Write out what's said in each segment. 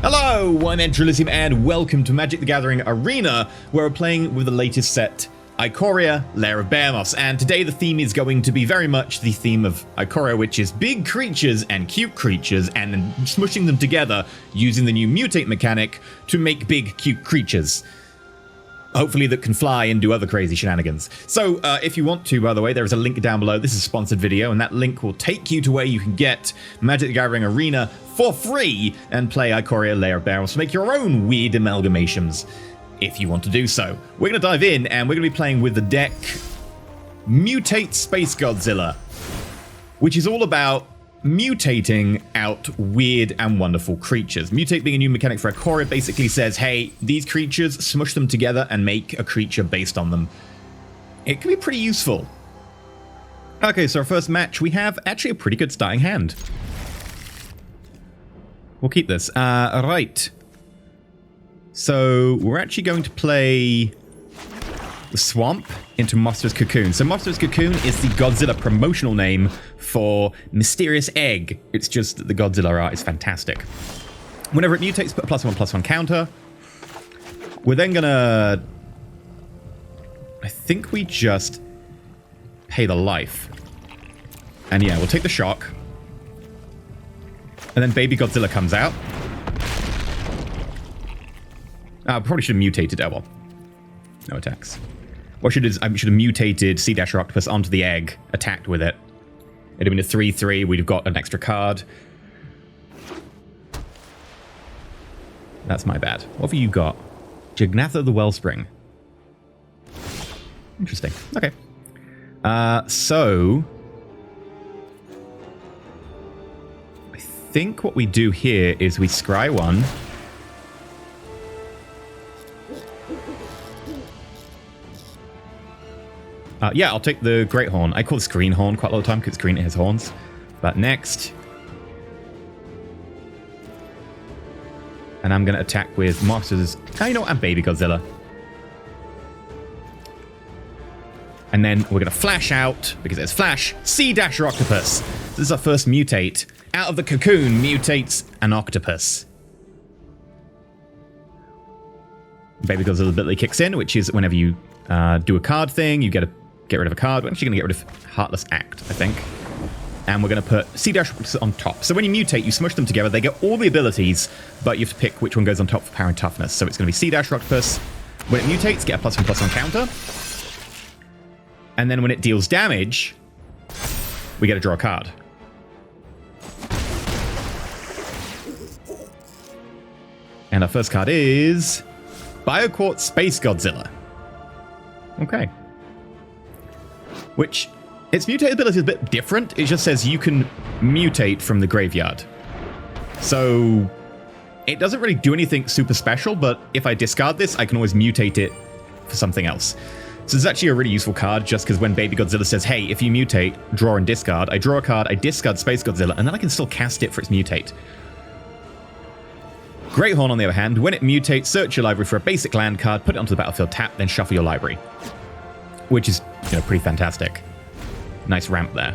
Hello, I'm EnterElysium and welcome to Magic the Gathering Arena, where we're playing with the latest set, Ikoria, Lair of Behemoths, and today the theme is going to be very much the theme of Ikoria, which is big creatures and cute creatures, and then smushing them together using the new mutate mechanic to make big, cute creatures. Hopefully that can fly and do other crazy shenanigans. So if you want to, by the way, there is a link down below. This is a sponsored video, and that link will take you to where you can get Magic the Gathering Arena for free and play Ikoria, Lair of Behemoths to make your own weird amalgamations, if you want to do so. We're going to dive in, and we're going to be playing with the deck Mutate Space Godzilla, which is all about mutating out weird and wonderful creatures. Mutate being a new mechanic for Ikoria basically says, hey, these creatures, smush them together and make a creature based on them. It can be pretty useful. Okay, so our first match, we have actually a pretty good starting hand. We'll keep this. Right. So we're actually going to play the Swamp into Monster's Cocoon. So Monster's Cocoon is the Godzilla promotional name for Mysterious Egg. It's just that the Godzilla art is fantastic. Whenever it mutates, put a +1/+1 counter. We're then gonna... I think we just pay the life. And yeah, we'll take the shock. And then Baby Godzilla comes out. Probably should have mutated. Oh well. No attacks. What I should have mutated Octopus onto the egg, attacked with it. It'd have been a 3/3, we'd have got an extra card. That's my bad. What have you got? Jagnatha the Wellspring. Interesting. Okay. So... I think what we do here is we scry one. Yeah, I'll take the Great Horn. I call this Green Horn quite a lot of the time because it's green, it has horns. But next... And I'm going to attack with Monsters... Oh, you know what? And Baby Godzilla. And then we're going to flash out, because it's flash, Octopus. This is our first mutate. Out of the cocoon mutates an octopus. Baby Godzilla ability kicks in, which is whenever you do a card thing, you get rid of a card. We're actually going to get rid of Heartless Act, I think. And we're going to put Octopus on top. So when you mutate, you smush them together. They get all the abilities, but you have to pick which one goes on top for power and toughness. So it's going to be Octopus. When it mutates, get a +1/+1 counter. And then when it deals damage, we get to draw a card. And our first card is Bioquartz Space Godzilla. Okay. Which, its mutate ability is a bit different. It just says you can mutate from the graveyard. So, it doesn't really do anything super special, but if I discard this, I can always mutate it for something else. So it's actually a really useful card, just because when Baby Godzilla says, hey, if you mutate, draw and discard, I draw a card, I discard Space Godzilla, and then I can still cast it for its mutate. Great Horn, on the other hand, when it mutates, search your library for a basic land card, put it onto the battlefield, tap, then shuffle your library. Which is, you know, pretty fantastic. Nice ramp there.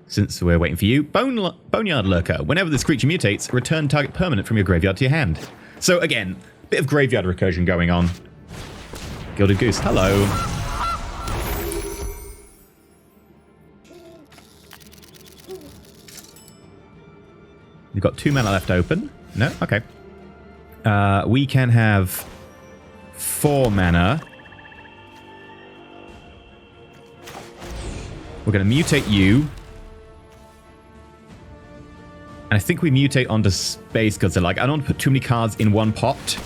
Since we're waiting for you, Boneyard Lurker. Whenever this creature mutates, return target permanent from your graveyard to your hand. So again, bit of graveyard recursion going on. Gilded Goose, hello. You've got 2 mana left open. No? Okay. We can have 4 mana. We're going to mutate you. And I think we mutate onto Space Godzilla. Like, I don't want to put too many cards in one pot.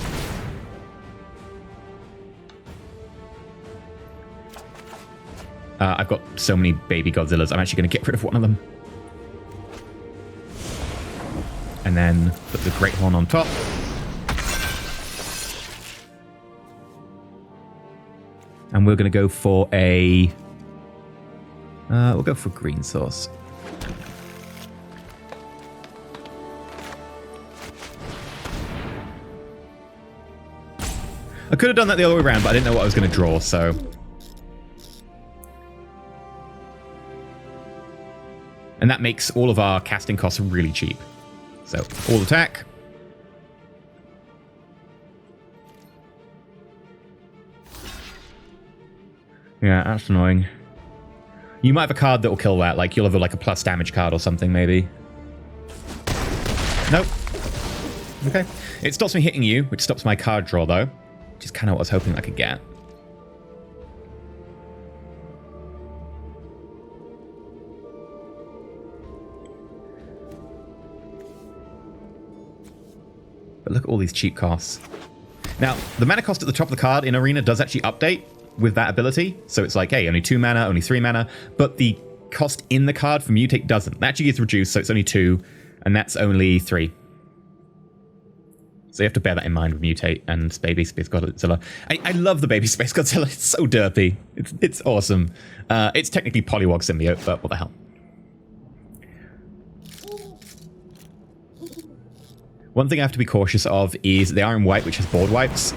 I've got so many Baby Godzillas. I'm actually going to get rid of one of them. And then put the Great Horn on top. And we're going to go for a... we'll go for green source. I could have done that the other way around, but I didn't know what I was going to draw, so... And that makes all of our casting costs really cheap. So, all attack. Yeah, that's annoying. You might have a card that will kill that. Like, you'll have like a plus damage card or something, maybe. Nope. Okay. It stops me hitting you, which stops my card draw, though. Which is kind of what I was hoping I could get. But look at all these cheap costs. Now, the mana cost at the top of the card in Arena does actually update with that ability. So it's like, hey, only 2 mana, only 3 mana. But the cost in the card for Mutate doesn't. That actually gets reduced, so it's only 2. And that's only 3. So you have to bear that in mind with Mutate and Baby Space Godzilla. I love the Baby Space Godzilla. It's so derpy. It's awesome. It's technically Polywog Symbiote, but what the hell. One thing I have to be cautious of is they are in white, which has board wipes.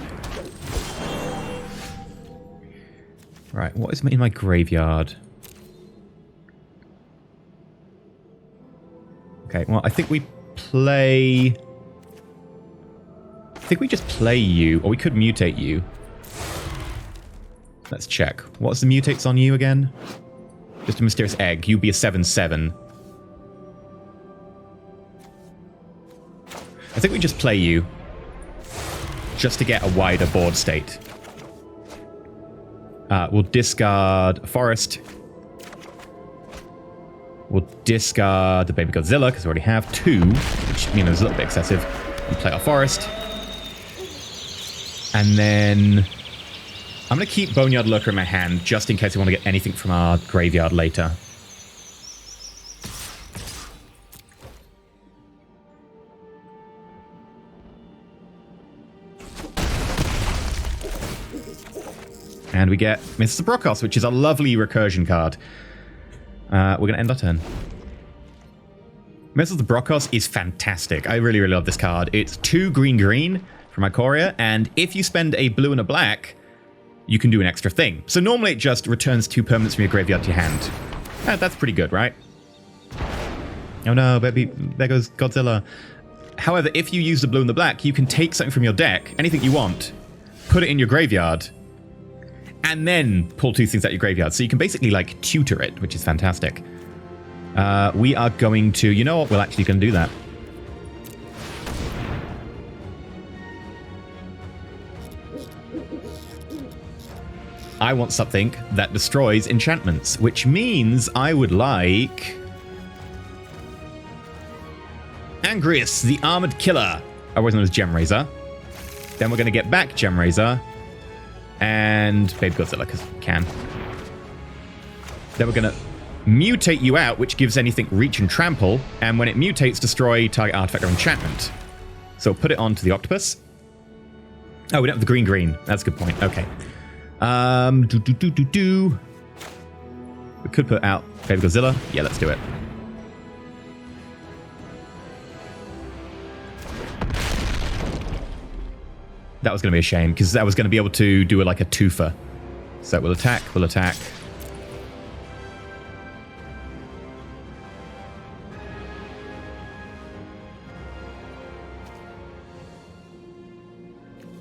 Right, what is in my graveyard? Okay, well, I think we play... I think we just play you, or we could mutate you. Let's check. What's the mutates on you again? Just a mysterious egg. You'd be a 7/7. I think we just play you. Just to get a wider board state. We'll discard Forest. We'll discard the Baby Godzilla, because we already have 2, which, you know, is a little bit excessive. And play our Forest. And then I'm going to keep Boneyard Lurker in my hand, just in case we want to get anything from our graveyard later. And we get Mr. Brockos, which is a lovely recursion card. We're going to end our turn. Mr. Brockos is fantastic. I really, really love this card. It's 2 green from Ikoria, and if you spend a blue and a black, you can do an extra thing. So normally it just returns 2 permanents from your graveyard to your hand. That's pretty good, right? Oh no, baby, there goes Godzilla. However, if you use the blue and the black, you can take something from your deck, anything you want, put it in your graveyard, and then pull 2 things out your graveyard. So you can basically, like, tutor it, which is fantastic. We are going to... You know what? We're actually going to do that. I want something that destroys enchantments, which means I would like... Angrius, the Armored Killer. Otherwise known as Gemraiser. Then we're going to get back Gemraiser. And Baby Godzilla, because we can. Then we're going to mutate you out, which gives anything reach and trample. And when it mutates, destroy target artifact or enchantment. So put it onto the Octopus. Oh, we don't have the green. That's a good point. Okay. We could put out Baby Godzilla. Yeah, let's do it. That was going to be a shame, because that was going to be able to do like a twofer. So we'll attack.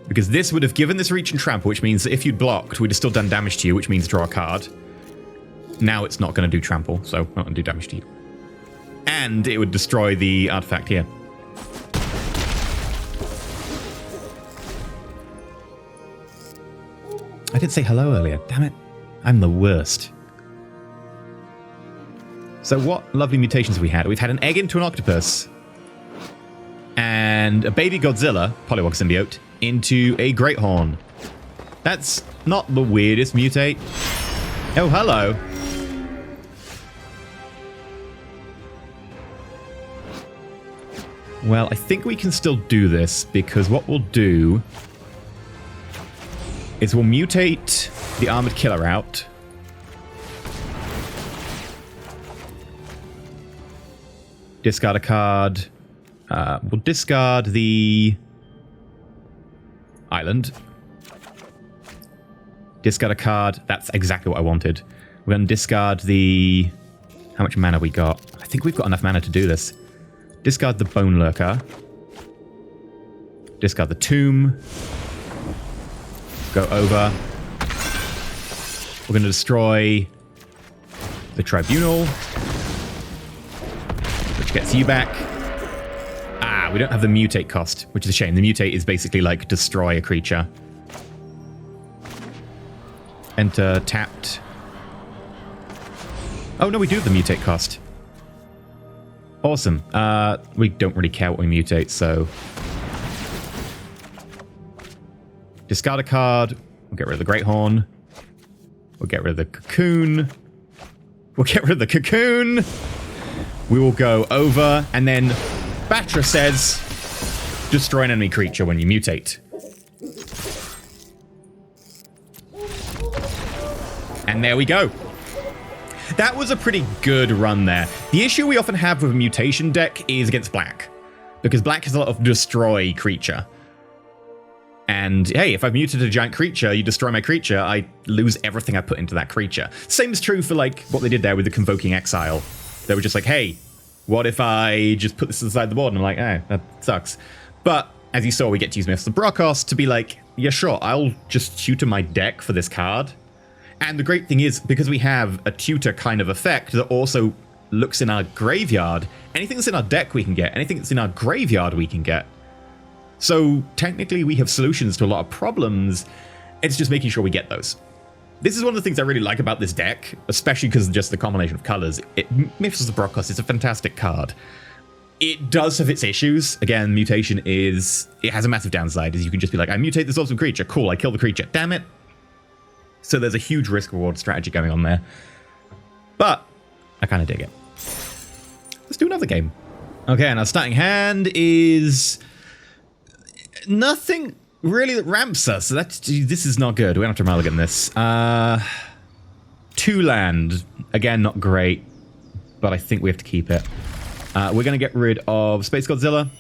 Because this would have given this reach and trample, which means that if you'd blocked, we'd have still done damage to you, which means draw a card. Now it's not going to do trample, so not going to do damage to you. And it would destroy the artifact here. I did say hello earlier. Damn it. I'm the worst. So what lovely mutations have we had? We've had an egg into an octopus. And a baby Godzilla, Polywog Symbiote, into a Great Horn. That's not the weirdest mutate. Oh, hello. Well, I think we can still do this, because what we'll do is we'll mutate the Armored Killer out. Discard a card. We'll discard the island. Discard a card. That's exactly what I wanted. We're going to discard the... How much mana we got? I think we've got enough mana to do this. Discard the Bone Lurker. Discard the Tomb. Go over. We're going to destroy the Tribunal, which gets you back. Ah, we don't have the mutate cost, which is a shame. The mutate is basically like destroy a creature. Enter tapped. Oh, no, we do have the mutate cost. Awesome. We don't really care what we mutate, so... Discard a card. We'll get rid of the Great Horn. We'll get rid of the Cocoon. We'll get rid of the Cocoon. We will go over, and then Batra says, destroy an enemy creature when you mutate. And there we go. That was a pretty good run there. The issue we often have with a mutation deck is against black, because black has a lot of destroy creature. And hey, if I've mutated a giant creature, you destroy my creature, I lose everything I put into that creature. Same is true for like what they did there with the Convoking Exile. They were just like, hey, what if I just put this aside the board? And I'm like, oh, that sucks. But as you saw, we get to use Mythos of Brokos to be like, yeah, sure, I'll just tutor my deck for this card. And the great thing is, because we have a tutor kind of effect that also looks in our graveyard, anything that's in our deck we can get, anything that's in our graveyard we can get. So technically we have solutions to a lot of problems. It's just making sure we get those. This is one of the things I really like about this deck, especially because of just the combination of colors. Mythos of Brokos is a fantastic card. It does have its issues. Again, mutation it has a massive downside, is you can just be like, I mutate this awesome creature. Cool, I kill the creature. Damn it. So there's a huge risk-reward strategy going on there. But I kind of dig it. Let's do another game. Okay, and our starting hand is nothing really that ramps us. So this is not good. We're going to have to mulligan this. 2 land. Again, not great. But I think we have to keep it. We're going to get rid of Space Godzilla.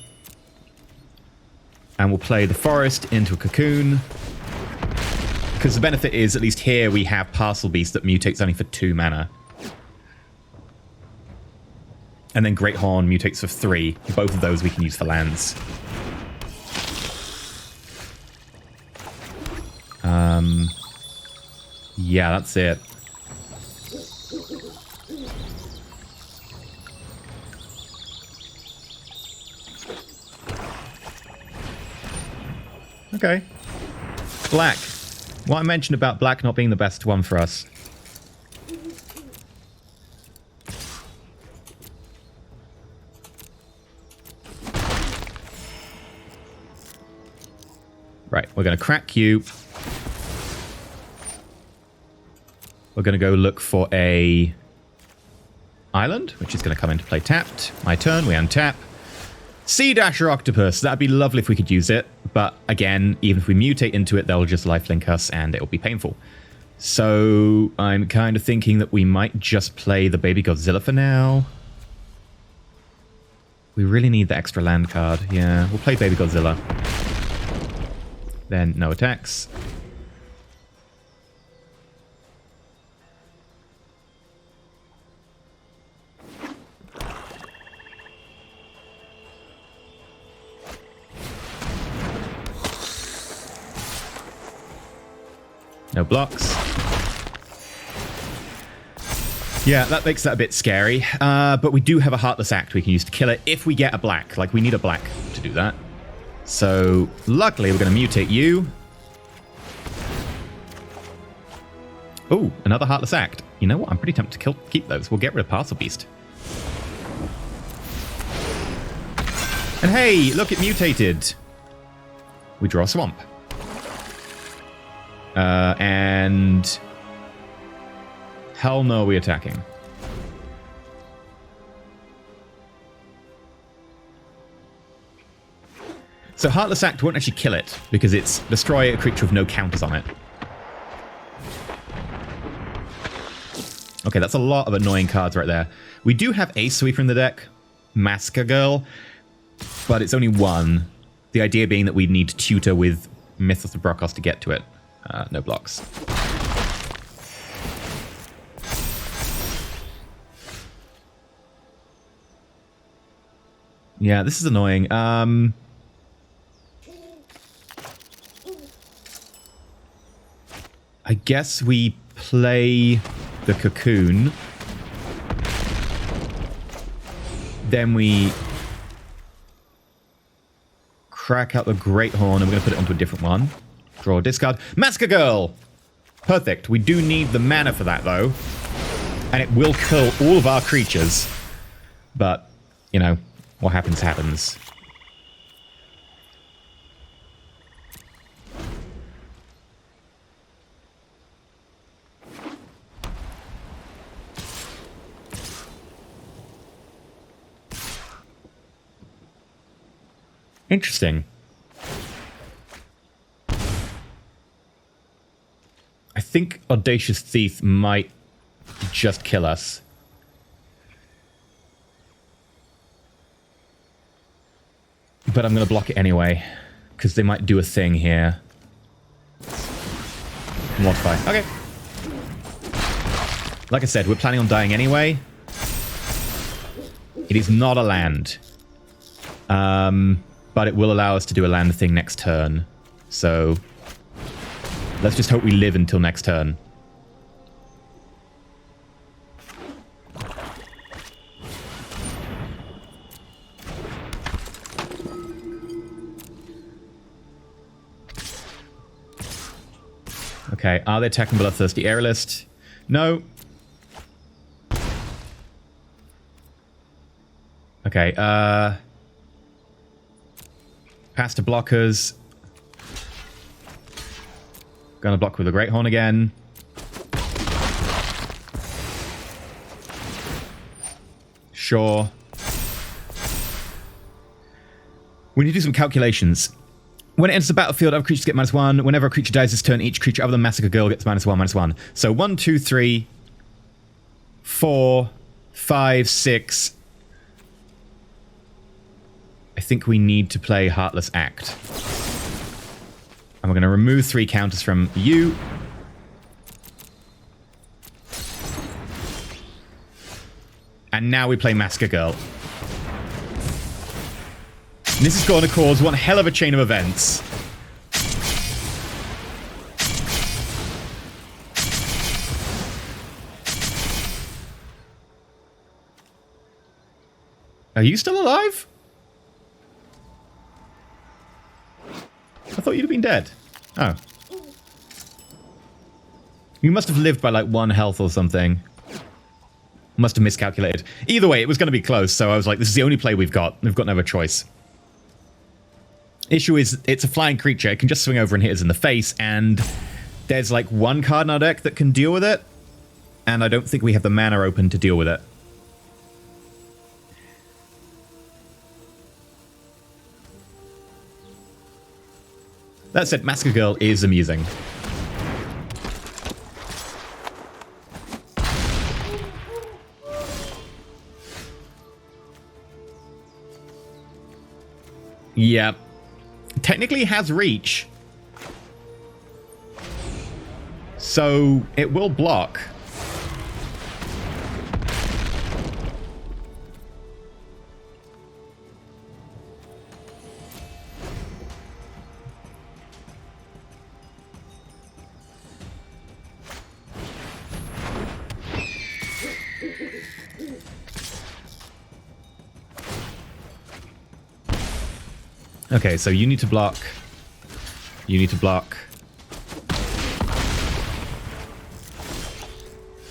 And we'll play the Forest into a Cocoon. Because the benefit is, at least here, we have Parcel Beast that mutates only for 2 mana. And then Great Horn mutates for 3. Both of those we can use for lands. Yeah, that's it. Okay. Black. What I mentioned about black not being the best one for us. Right, we're going to crack you. We're going to go look for a island, which is going to come into play tapped. My turn, we untap. Sea Dasher Octopus. That'd be lovely if we could use it. But again, even if we mutate into it, they'll just lifelink us and it'll be painful. So I'm kind of thinking that we might just play the Baby Godzilla for now. We really need the extra land card. Yeah, we'll play Baby Godzilla. Then no attacks. No blocks. Yeah, that makes that a bit scary. But we do have a Heartless Act we can use to kill it if we get a black. Like, we need a black to do that. So, luckily, we're going to mutate you. Oh, another Heartless Act. You know what? I'm pretty tempted to keep those. We'll get rid of Parcel Beast. And hey, look, it mutated. We draw a Swamp. And hell no, are we attacking? So Heartless Act won't actually kill it because it's destroy a creature with no counters on it. Okay, that's a lot of annoying cards right there. We do have Ace Sweeper in the deck, Massacre Girl, but it's only 1. The idea being that we need to tutor with Mythos of Brokos to get to it. No blocks. Yeah, this is annoying. I guess we play the Cocoon. Then we crack out the Great Horn, and we're going to put it onto a different one. Draw, discard. Massacre Girl! Perfect. We do need the mana for that, though. And it will kill all of our creatures. But, you know, what happens, happens. Interesting. I think Audacious Thief might just kill us. But I'm going to block it anyway, because they might do a thing here. Modify. Okay. Like I said, we're planning on dying anyway. It is not a land. But it will allow us to do a land thing next turn. So let's just hope we live until next turn. Okay, are they attacking Bloodthirsty Aerialist? No. Okay, pass to blockers. Gonna block with a Great Horn again. Sure. We need to do some calculations. When it enters the battlefield, other creatures get -1. Whenever a creature dies this turn, each creature other than Massacre Girl gets -1/-1. So 1, 2, 3, 4, 5, 6. I think we need to play Heartless Act. And we're going to remove 3 counters from you. And now we play Massacre Girl. And this is going to cause one hell of a chain of events. Are you still alive? I thought you'd have been dead. Oh. You must have lived by like 1 health or something. Must have miscalculated. Either way, it was going to be close, so I was like, this is the only play we've got. We've got no other choice. Issue is, it's a flying creature. It can just swing over and hit us in the face, and there's like 1 card in our deck that can deal with it, and I don't think we have the mana open to deal with it. That said, Massacre Girl is amusing. Yeah. Technically has reach. So it will block. Okay, so you need to block. You need to block.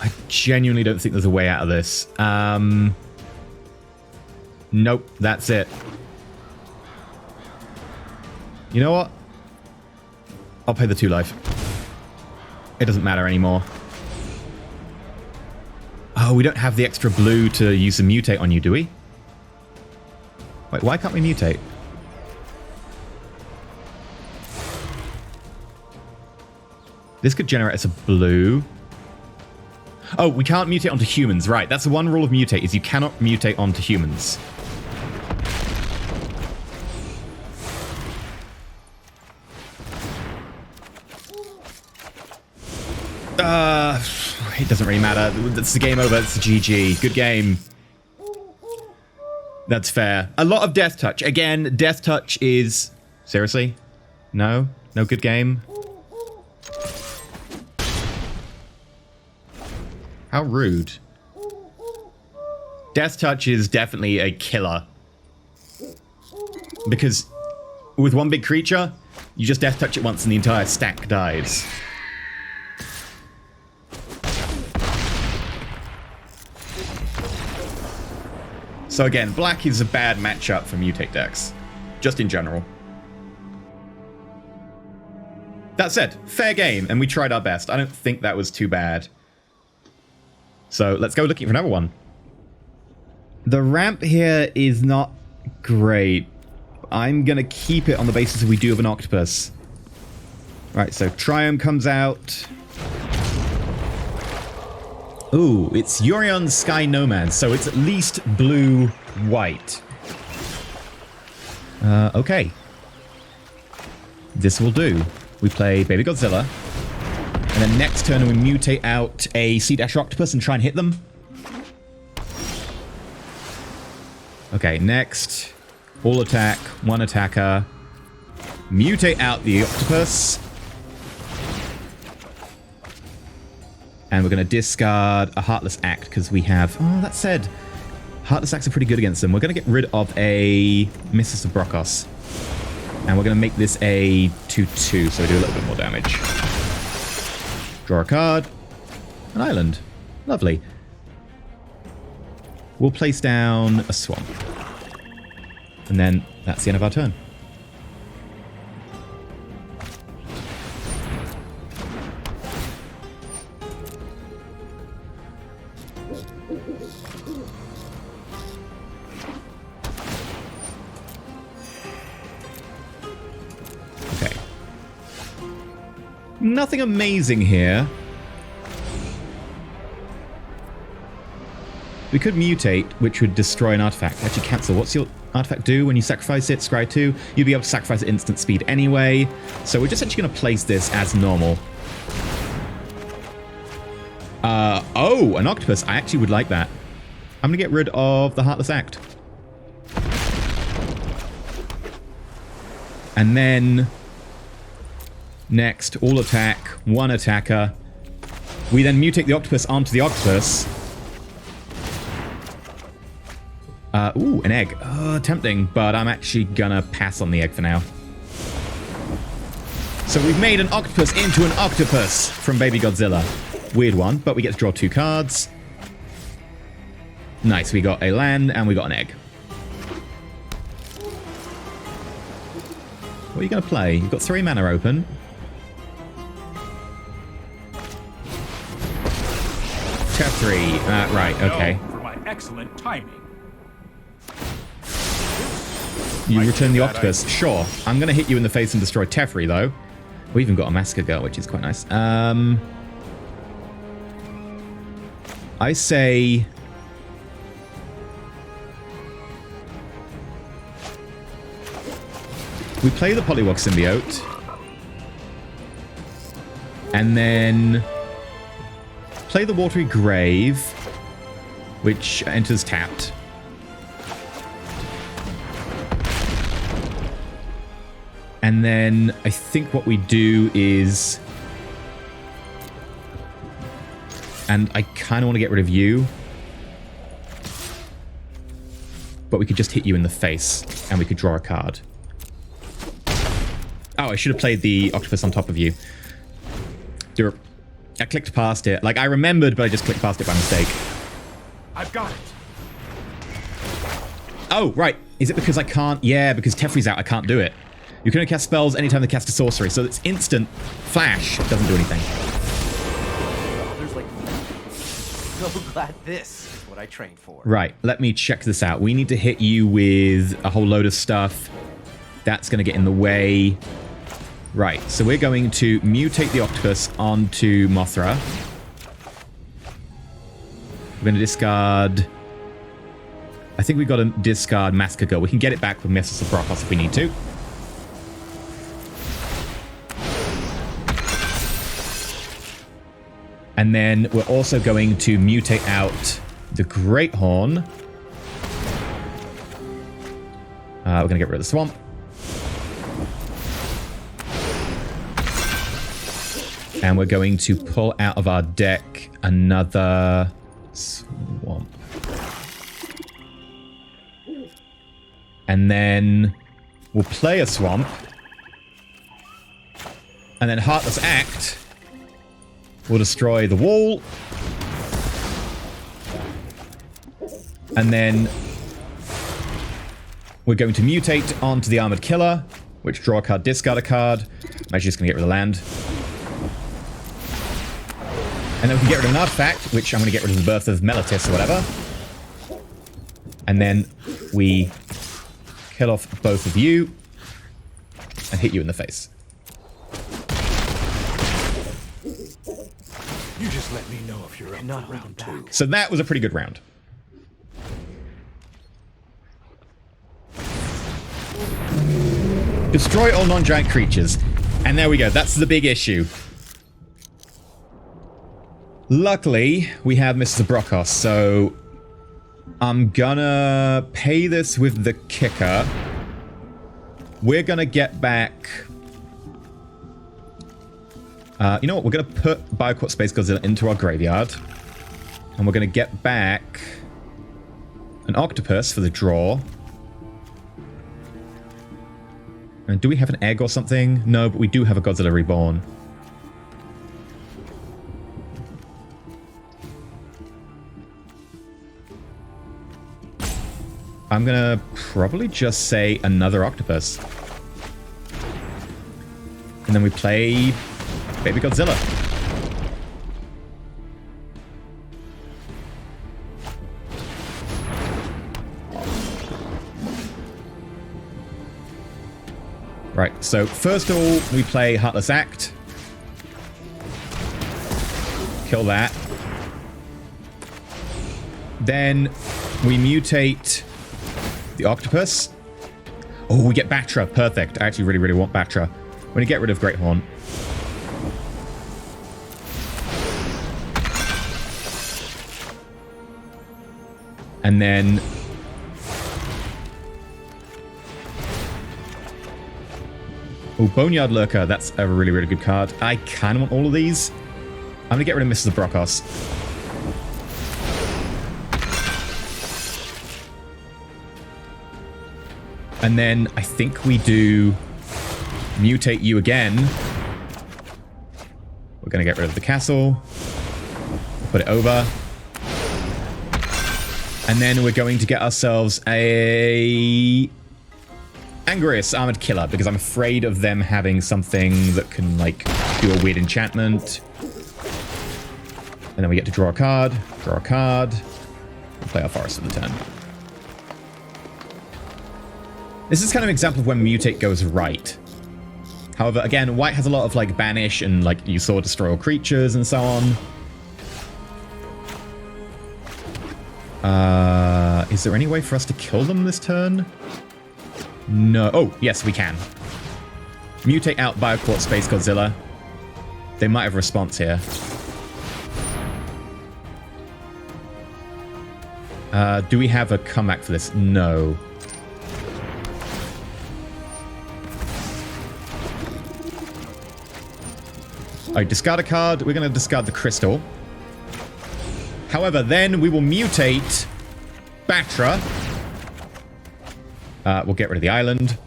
I genuinely don't think there's a way out of this. Nope, that's it. You know what? I'll pay the 2 life. It doesn't matter anymore. Oh, we don't have the extra blue to use the mutate on you, do we? Wait, why can't we mutate? This could generate us a blue. Oh, we can't mutate onto humans. Right, that's the one rule of mutate, is you cannot mutate onto humans. It doesn't really matter. That's the game over. It's the GG. Good game. That's fair. A lot of Death Touch. Again, Death Touch is... Seriously? No? No good game? How rude. Death Touch is definitely a killer. Because with one big creature, you just Death Touch it once and the entire stack dies. So again, black is a bad matchup for mutate decks, just in general. That said, fair game, and we tried our best. I don't think that was too bad. So let's go looking for another one. The ramp here is not great. I'm going to keep it on the basis that we do have an Octopus. Right, so Triumph comes out. Ooh, it's Yorion Sky Nomad, so it's at least blue-white. Okay. This will do. We play Baby Godzilla. And then next turn we mutate out a Sea Dash Octopus and try and hit them. Okay, next. All attack, one attacker. Mutate out the Octopus. And we're going to discard a Heartless Act because we have... Oh, that said, Heartless Acts are pretty good against them. We're going to get rid of a Mistress of Brokos. And we're going to make this a 2-2, so we do a little bit more damage. Draw a card. An island. Lovely. We'll place down a swamp. And then that's the end of our turn. Okay. Nothing amazing here. We could mutate, which would destroy an artifact. Actually, cancel. What's your artifact do when you sacrifice it? Scry 2. You'd be able to sacrifice at instant speed anyway. So we're just actually going to place this as normal. Oh, an Octopus. I actually would like that. I'm going to get rid of the Heartless Act. And then... next, all attack, one attacker. We then mutate the Octopus onto the Octopus. Ooh, an egg. Tempting, but I'm actually gonna pass on the egg for now. So we've made an Octopus into an Octopus from Baby Godzilla. Weird one, but we get to draw 2 cards. Nice, we got a land and we got an egg. What are you gonna play? You've got 3 mana open. Teferi. Right, okay. For my excellent timing. You return the Octopus. Sure. I'm going to hit you in the face and destroy Teferi, though. We even got a Massacre Girl, which is quite nice. I say... we play the Polywog Symbiote. And then... play the Watery Grave, which enters tapped. And then I think what we do is... and I kind of want to get rid of you. But we could just hit you in the face, and we could draw a card. Oh, I should have played the Octopus on top of you. I clicked past it. Like, I remembered, but I just clicked past it by mistake. I've got it. Oh, right. Is it because I can't? Yeah, because Teferi's out, I can't do it. You can only cast spells anytime they cast a sorcery, so it's instant flash. It doesn't do anything. There's like... so glad this is what I trained for. Right, let me check this out. We need to hit you with a whole load of stuff. That's going to get in the way. Right, so we're going to mutate the Octopus onto Mothra. We're going to discard... I think we've got to discard Massacre Girl. We can get it back with Mistress of Brokos if we need to. And then we're also going to mutate out the Great Horn. We're going to get rid of the swamp. And we're going to pull out of our deck another swamp. And then we'll play a swamp. And then Heartless Act will destroy the wall. And then we're going to mutate onto the Armored Killer, which draw a card, discard a card. I'm actually just going to get rid of the land. And then we can get rid of an artifact, which I'm going to get rid of the Birth of Meletis or whatever. And then we kill off both of you and hit you in the face. You just let me know if you're up Not for round two. So that was a pretty good round. Destroy all non-giant creatures. And there we go. That's the big issue. Luckily, we have Mr. Brockos, so I'm gonna pay this with the kicker. We're gonna get back... you know what? We're gonna put Bioquat Space Godzilla into our graveyard. And we're gonna get back an Octopus for the draw. And do we have an egg or something? No, but we do have a Godzilla Reborn. I'm gonna probably just say another Octopus. And then we play Baby Godzilla. Right, so first of all, we play Heartless Act. Kill that. Then we mutate the Octopus. Oh, we get Batra. Perfect. I actually really, really want Batra. We're going to get rid of Great Horn. And then... oh, Boneyard Lurker. That's a really, really good card. I kind of want all of these. I'm going to get rid of Mrs. Brockos. And then I think we do mutate you again. We're going to get rid of the castle. Put it over. And then we're going to get ourselves a Angrius Armored Killer, because I'm afraid of them having something that can, like, do a weird enchantment. And then we get to draw a card. Draw a card. We'll play our Forest for the turn. This is kind of an example of when mutate goes right. However, again, white has a lot of, like, banish and, like, you saw destroy all creatures and so on. Is there any way for us to kill them this turn? No. Oh, yes, we can. Mutate out Bioquat Space Godzilla. They might have a response here. Do we have a comeback for this? No. Alright, discard a card. We're going to discard the crystal. However, then we will mutate Batra. We'll get rid of the island.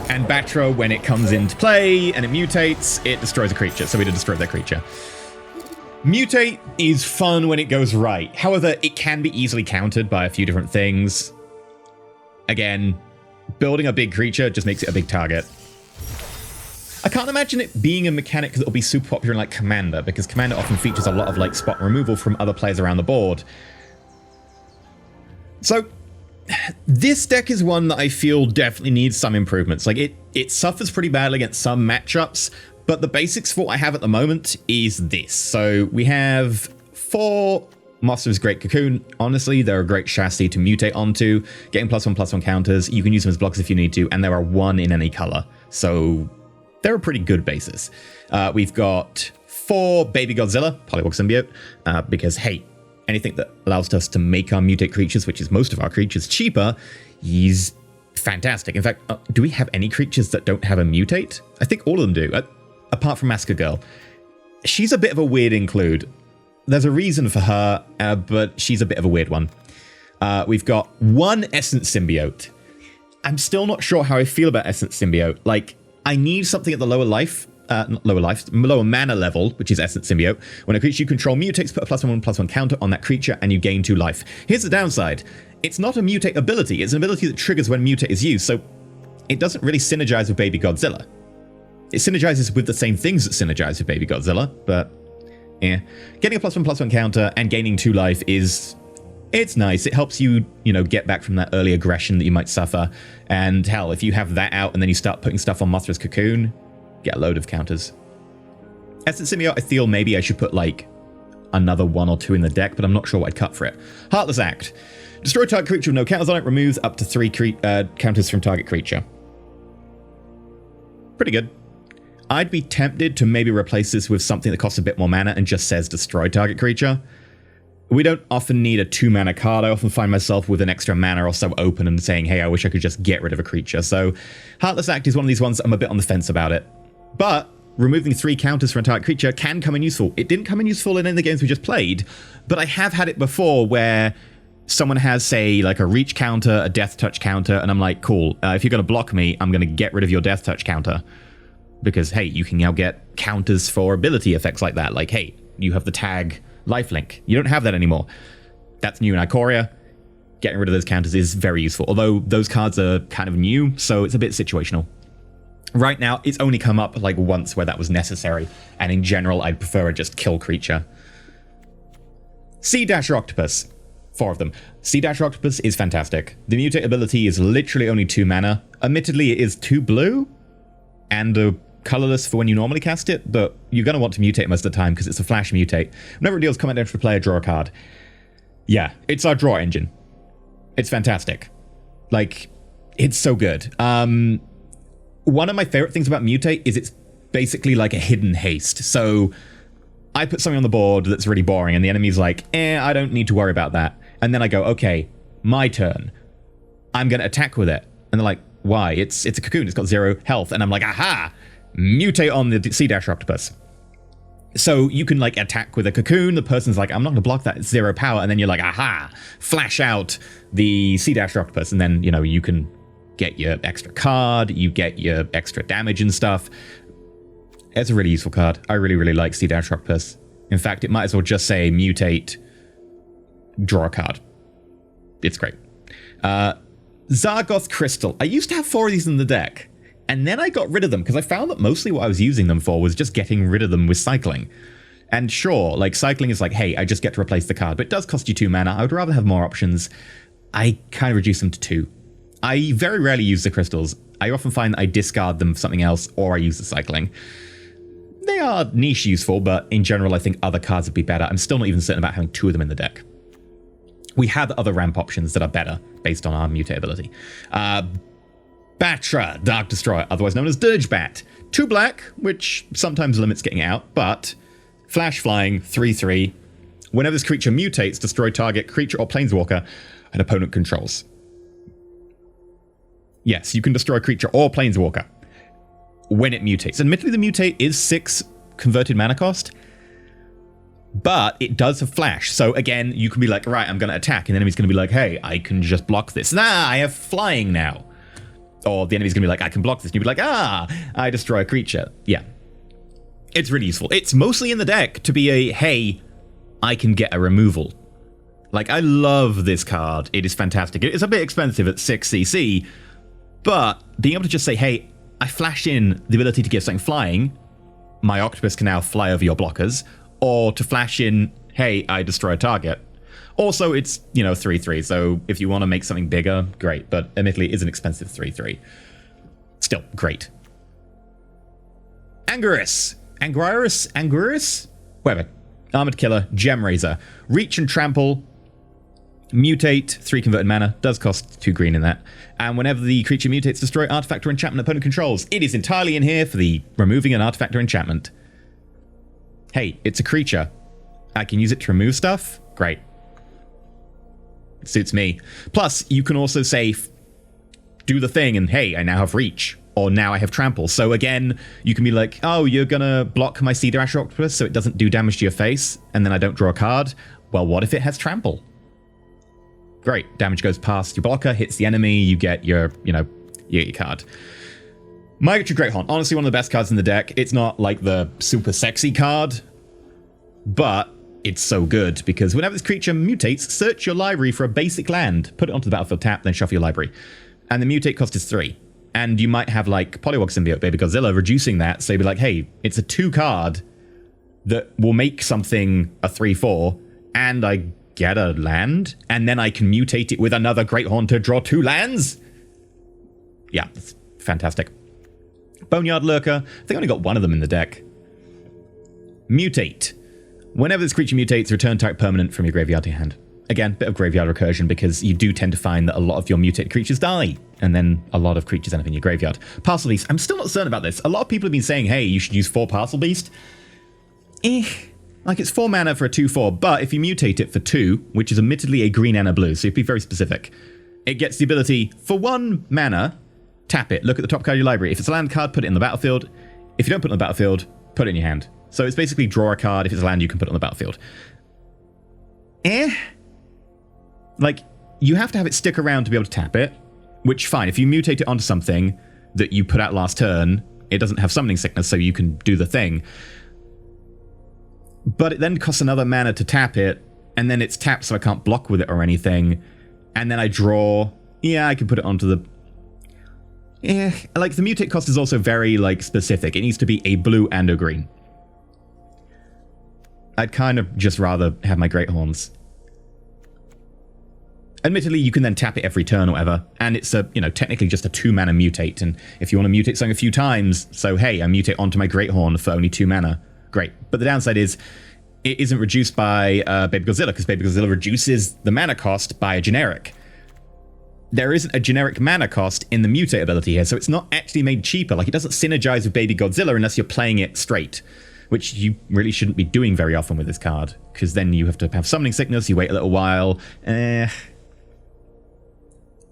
And Batra, when it comes into play and it mutates, it destroys a creature. So we did destroy that creature. Mutate is fun when it goes right. However, it can be easily countered by a few different things. Again, building a big creature just makes it a big target. I can't imagine it being a mechanic that will be super popular in, like, Commander, because Commander often features a lot of, like, spot removal from other players around the board. So, this deck is one that I feel definitely needs some improvements. Like, it suffers pretty badly against some matchups, but the basics for what I have at the moment is this. So, we have 4 Master's Great Cocoon. Honestly, they're a great chassis to mutate onto. Getting +1/+1 counters. You can use them as blocks if you need to, and there are 1 in any color. So... they're a pretty good basis. We've got 4 Baby Godzilla, Polywog Symbiote, because, hey, anything that allows us to make our mutate creatures, which is most of our creatures, cheaper, he's fantastic. In fact, do we have any creatures that don't have a mutate? I think all of them do, apart from Massacre Girl. She's a bit of a weird include. There's a reason for her, but she's a bit of a weird one. We've got one Essence Symbiote. I'm still not sure how I feel about Essence Symbiote. Like, I need something at the lower mana level, which is Essence Symbiote. When a creature you control mutates, put a +1/+1 counter on that creature, and you gain 2 life. Here's the downside. It's not a mutate ability. It's an ability that triggers when mutate is used, so it doesn't really synergize with Baby Godzilla. It synergizes with the same things that synergize with Baby Godzilla, but yeah. Getting a +1/+1 counter and gaining 2 life it's nice. It helps you, get back from that early aggression that you might suffer. And hell, if you have that out and then you start putting stuff on Mothra's Cocoon, get a load of counters. Essence Symbiote, I feel maybe I should put like another 1 or 2 in the deck, but I'm not sure what I'd cut for it. Heartless Act. Destroy target creature with no counters on it, removes up to 3 counters from target creature. Pretty good. I'd be tempted to maybe replace this with something that costs a bit more mana and just says destroy target creature. We don't often need a 2-mana card. I often find myself with an extra mana or so open and saying, hey, I wish I could just get rid of a creature. So Heartless Act is one of these ones I'm a bit on the fence about it. But removing 3 counters for a target creature can come in useful. It didn't come in useful in any of the games we just played, but I have had it before where someone has, say, like a reach counter, a death touch counter, and I'm like, cool, if you're going to block me, I'm going to get rid of your death touch counter. Because, hey, you can now get counters for ability effects like that. Like, hey, you have the tag lifelink. You don't have that anymore. That's new in Ikoria. Getting rid of those counters is very useful. Although those cards are kind of new, so it's a bit situational. Right now, it's only come up like once where that was necessary. And in general, I'd prefer a just kill creature. Sea Dasher Octopus. 4 of them. Sea Dasher Octopus is fantastic. The mutate ability is literally only 2 mana. Admittedly, it is 2 blue and a colorless for when you normally cast it, but you're going to want to mutate most of the time because it's a flash mutate. Whenever it deals combat damage for player, draw a card. Yeah, it's our draw engine. It's fantastic. Like, it's so good. One of my favorite things about mutate is it's basically like a hidden haste. So I put something on the board that's really boring and the enemy's like, I don't need to worry about that. And then I go, okay, my turn. I'm going to attack with it. And they're like, why? It's a cocoon. It's got 0 health. And I'm like, aha! Mutate on the Sea Dasher Octopus. So you can like attack with a cocoon. The person's like, I'm not going to block that. It's 0 power. And then you're like, aha! Flash out the Sea Dasher Octopus. And then, you can get your extra card. You get your extra damage and stuff. It's a really useful card. I really, really like Sea Dasher Octopus. In fact, it might as well just say mutate, draw a card. It's great. Zargoth Crystal. I used to have 4 of these in the deck. And then I got rid of them because I found that mostly what I was using them for was just getting rid of them with cycling. And sure, like cycling is like, hey, I just get to replace the card, but it does cost you 2 mana. I would rather have more options. I kind of reduce them to 2. I very rarely use the crystals. I often find that I discard them for something else or I use the cycling. They are niche useful, but in general, I think other cards would be better. I'm still not even certain about having 2 of them in the deck. We have other ramp options that are better based on our mutate ability. Batra, Dark Destroyer, otherwise known as Dirge Bat. 2 black, which sometimes limits getting out, but flash flying, 3/3. Whenever this creature mutates, destroy target creature or planeswalker an opponent controls. Yes, you can destroy a creature or planeswalker when it mutates. Admittedly, the mutate is 6 converted mana cost, but it does have flash. So again, you can be like, right, I'm going to attack, and the enemy's going to be like, hey, I can just block this. Nah, I have flying now. Or the enemy's going to be like, I can block this. And you'll be like, I destroy a creature. Yeah. It's really useful. It's mostly in the deck to be a, hey, I can get a removal. Like, I love this card. It is fantastic. It's a bit expensive at 6 CC, but being able to just say, hey, I flash in the ability to give something flying, my Octopus can now fly over your blockers, or to flash in, hey, I destroy a target. Also, it's, 3/3, so if you want to make something bigger, great, but admittedly, it is an expensive 3/3. Still, great. Anguirus? Whatever. Armored Killer, Gem Razor. Reach and Trample, mutate, 3 converted mana, does cost 2 green in that. And whenever the creature mutates, destroy artifact or enchantment opponent controls. It is entirely in here for the removing an artifact or enchantment. Hey, it's a creature. I can use it to remove stuff? Great. Suits me. Plus, you can also say, do the thing, and hey, I now have reach. Or now I have trample. So again, you can be like, oh, you're gonna block my Cedar Ash Octopus so it doesn't do damage to your face, and then I don't draw a card. Well, what if it has trample? Great. Damage goes past your blocker, hits the enemy, you get your, you get your card. Migratory Greathorn, honestly one of the best cards in the deck. It's not like the super sexy card, but it's so good because whenever this creature mutates, search your library for a basic land, put it onto the battlefield, tap, then shuffle your library. And the mutate cost is 3. And you might have like Polywog Symbiote, Baby Godzilla, reducing that. So you'd be like, hey, it's a 2 card that will make something a 3/4, and I get a land, and then I can mutate it with another Greathorn to draw 2 lands. Yeah, it's fantastic. Boneyard Lurker, I think I only got 1 of them in the deck. Mutate. Whenever this creature mutates, return target permanent from your graveyard to your hand. Again, bit of graveyard recursion because you do tend to find that a lot of your mutated creatures die, and then a lot of creatures end up in your graveyard. Parcel Beast, I'm still not certain about this. A lot of people have been saying, hey, you should use 4 Parcel Beast. Like it's 4 mana for a 2/4, but if you mutate it for 2, which is admittedly a green and a blue, so you'd be very specific, it gets the ability, for 1 mana, tap it, look at the top card of your library. If it's a land card, put it in the battlefield. If you don't put it in the battlefield, put it in your hand. So it's basically draw a card. If it's a land, you can put it on the battlefield. Like, you have to have it stick around to be able to tap it, which, fine. If you mutate it onto something that you put out last turn, it doesn't have summoning sickness, so you can do the thing. But it then costs another mana to tap it, and then it's tapped so I can't block with it or anything. And then I draw... Yeah, I can put it onto the... Like, the mutate cost is also very, like, specific. It needs to be a blue and a green. I'd kind of just rather have my Greathorns. Admittedly, you can then tap it every turn or whatever, and it's a, technically just a 2 mana mutate, and if you want to mutate something a few times, so hey, I mutate onto my Greathorn for only 2 mana, great. But the downside is, it isn't reduced by Baby Godzilla, because Baby Godzilla reduces the mana cost by a generic. There isn't a generic mana cost in the mutate ability here, so it's not actually made cheaper. Like, it doesn't synergize with Baby Godzilla unless you're playing it straight, which you really shouldn't be doing very often with this card, because then you have to have summoning sickness, you wait a little while.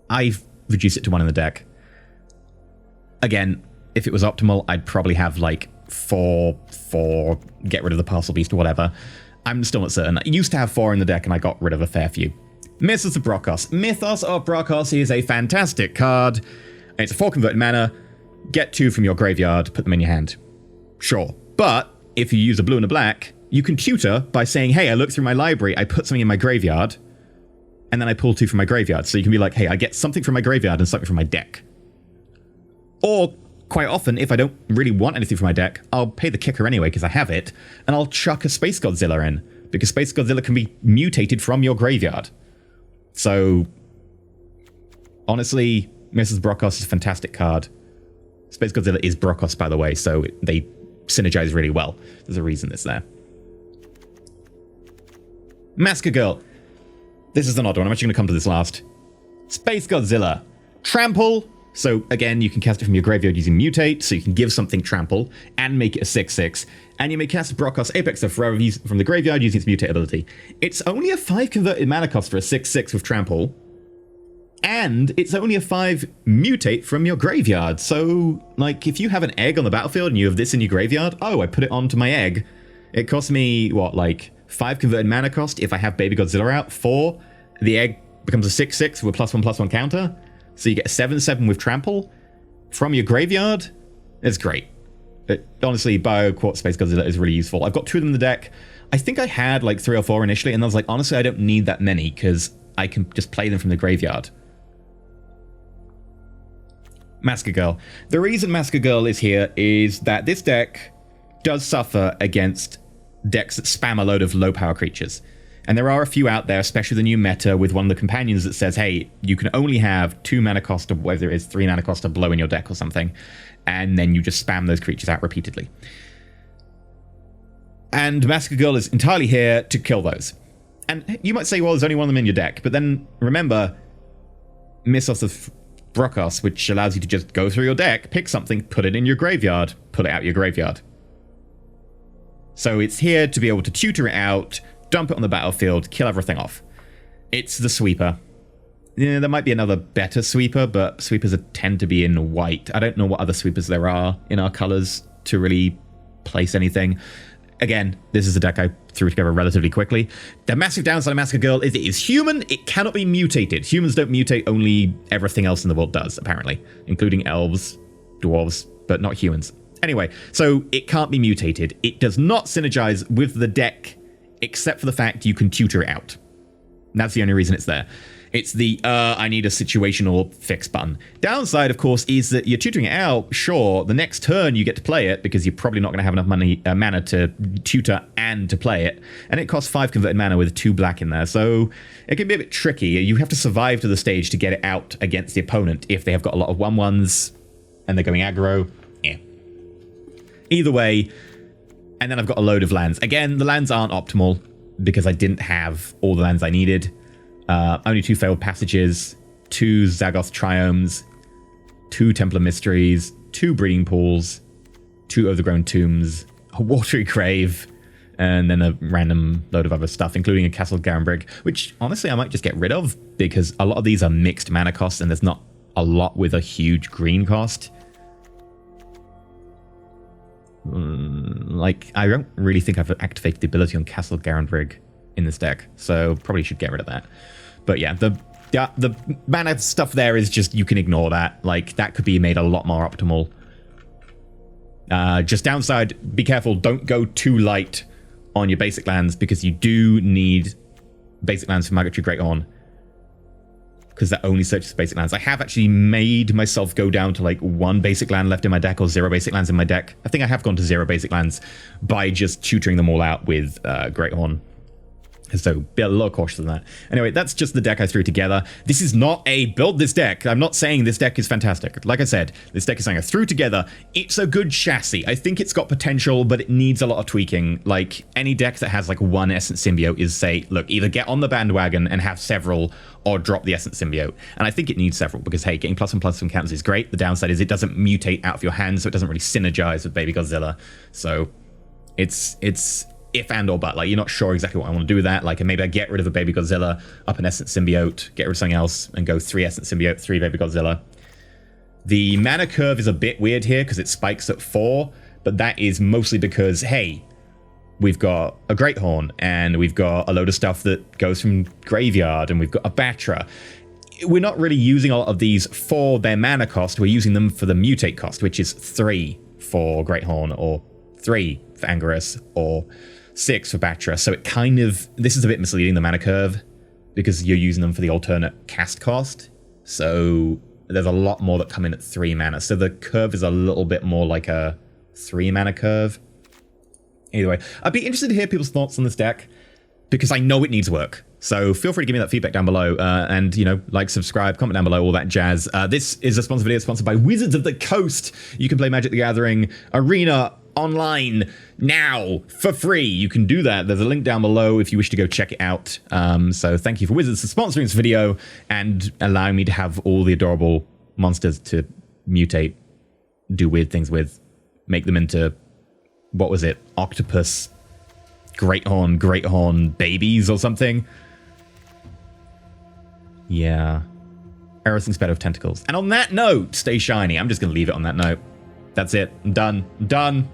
I've reduced it to 1 in the deck. Again, if it was optimal, I'd probably have like 4, get rid of the Parcel Beast or whatever. I'm still not certain. I used to have 4 in the deck and I got rid of a fair few. Mythos of Brokkos. Mythos of Brokkos is a fantastic card. It's a 4 converted mana. Get 2 from your graveyard, put them in your hand. Sure. But if you use a blue and a black, you can tutor by saying, hey, I look through my library, I put something in my graveyard, and then I pull 2 from my graveyard. So you can be like, hey, I get something from my graveyard and something from my deck. Or, quite often, if I don't really want anything from my deck, I'll pay the kicker anyway because I have it, and I'll chuck a Space Godzilla in, because Space Godzilla can be mutated from your graveyard. So, honestly, Mrs. Brokkos is a fantastic card. Space Godzilla is Brokkos, by the way, so they synergize really well. There's a reason it's there. Masker Girl. This is an odd one. I'm actually going to come to this last. Space Godzilla. Trample. So, again, you can cast it from your graveyard using Mutate, so you can give something Trample and make it a 6/6. And you may cast Brokkos Apex of Forever from the graveyard using its Mutate ability. It's only a 5 converted mana cost for a 6/6 with Trample. And it's only a 5 mutate from your graveyard. So, like, if you have an egg on the battlefield and you have this in your graveyard, oh, I put it onto my egg. It costs me, what, like 5 converted mana cost if I have Baby Godzilla out. 4, the egg becomes a 6/6 with a +1/+1 counter. So you get a 7/7 with Trample from your graveyard. It's great. Honestly, Bio Quartz Space Godzilla is really useful. I've got 2 of them in the deck. I think I had like 3 or 4 initially, and I was like, honestly, I don't need that many because I can just play them from the graveyard. Masker Girl. The reason Masker Girl is here is that this deck does suffer against decks that spam a load of low-power creatures. And there are a few out there, especially the new meta, with one of the companions that says, hey, you can only have 2 mana cost of, whether it is 3 mana cost of blow in your deck or something, and then you just spam those creatures out repeatedly. And Masker Girl is entirely here to kill those. And you might say, well, there's only one of them in your deck, but then remember Mythos of Brokkos, which allows you to just go through your deck, pick something, put it in your graveyard, pull it out your graveyard. So it's here to be able to tutor it out, dump it on the battlefield, kill everything off. It's the sweeper. Yeah, there might be another better sweeper, but sweepers tend to be in white. I don't know what other sweepers there are in our colors to really place anything. Again, this is a deck I threw together relatively quickly. The massive downside of Massacre Girl is it is human. It cannot be mutated. Humans don't mutate, only everything else in the world does, apparently, including elves, dwarves, but not humans. Anyway, so it can't be mutated. It does not synergize with the deck, except for the fact you can tutor it out. That's the only reason it's there. It's the, I need a situational fix button. Downside, of course, is that you're tutoring it out. Sure, the next turn you get to play it because you're probably not going to have enough mana to tutor and to play it. And it costs 5 converted mana with 2 black in there. So it can be a bit tricky. You have to survive to the stage to get it out against the opponent if they have got a lot of 1/1s and they're going aggro. Yeah. Either way, and then I've got a load of lands. Again, the lands aren't optimal because I didn't have all the lands I needed. Only 2 Failed Passages, 2 Zagoth Triomes, 2 Templar Mysteries, 2 Breeding Pools, 2 Overgrown Tombs, a Watery Grave, and then a random load of other stuff, including a Castle Garenbrig, which honestly I might just get rid of because a lot of these are mixed mana costs and there's not a lot with a huge green cost. Like, I don't really think I've activated the ability on Castle Garenbrig in this deck, so probably should get rid of that. But yeah, the mana stuff there is just, you can ignore that. Like, that could be made a lot more optimal. Just downside, be careful, don't go too light on your basic lands, because you do need basic lands for Migratory Greathorn, because that only searches basic lands. I have actually made myself go down to like 1 basic land left in my deck, or 0 basic lands in my deck. I think I have gone to 0 basic lands by just tutoring them all out with Greathorn. So be a little cautious on that. Anyway, that's just the deck I threw together. This is not a build this deck. I'm not saying this deck is fantastic. Like I said, this deck is something I threw together. It's a good chassis. I think it's got potential, but it needs a lot of tweaking. Like, any deck that has like 1 Essence Symbiote is, say, look, either get on the bandwagon and have several, or drop the Essence Symbiote. And I think it needs several, because hey, getting +1/+1 counters is great. The downside is it doesn't mutate out of your hand, so it doesn't really synergize with Baby Godzilla. So it's if and or but. Like, you're not sure exactly what I want to do with that. Like, maybe I get rid of a Baby Godzilla, up an Essence Symbiote, get rid of something else, and go 3 Essence Symbiote, 3 Baby Godzilla. The mana curve is a bit weird here, because it spikes at 4, but that is mostly because, hey, we've got a Greathorn, and we've got a load of stuff that goes from Graveyard, and we've got a Batra. We're not really using a lot of these for their mana cost, we're using them for the mutate cost, which is 3 for Greathorn, or 3 for Angerus, or 6 for Batra. So it kind of, this is a bit misleading, the mana curve, because you're using them for the alternate cast cost. So there's a lot more that come in at 3 mana. So the curve is a little bit more like a 3 mana curve. Either way, I'd be interested to hear people's thoughts on this deck, because I know it needs work. So feel free to give me that feedback down below, and, you know, like, subscribe, comment down below, all that jazz. This is a sponsored video sponsored by Wizards of the Coast. You can play Magic the Gathering Arena online now for free. You can do that. There's a link down below if you wish to go check it out. So thank you for Wizards for sponsoring this video and allowing me to have all the adorable monsters to mutate, do weird things with, make them into, what was it, Octopus, Greathorn babies or something. Yeah. Everything's better with tentacles. And on that note, stay shiny. I'm just going to leave it on that note. That's it. I'm done. I'm done.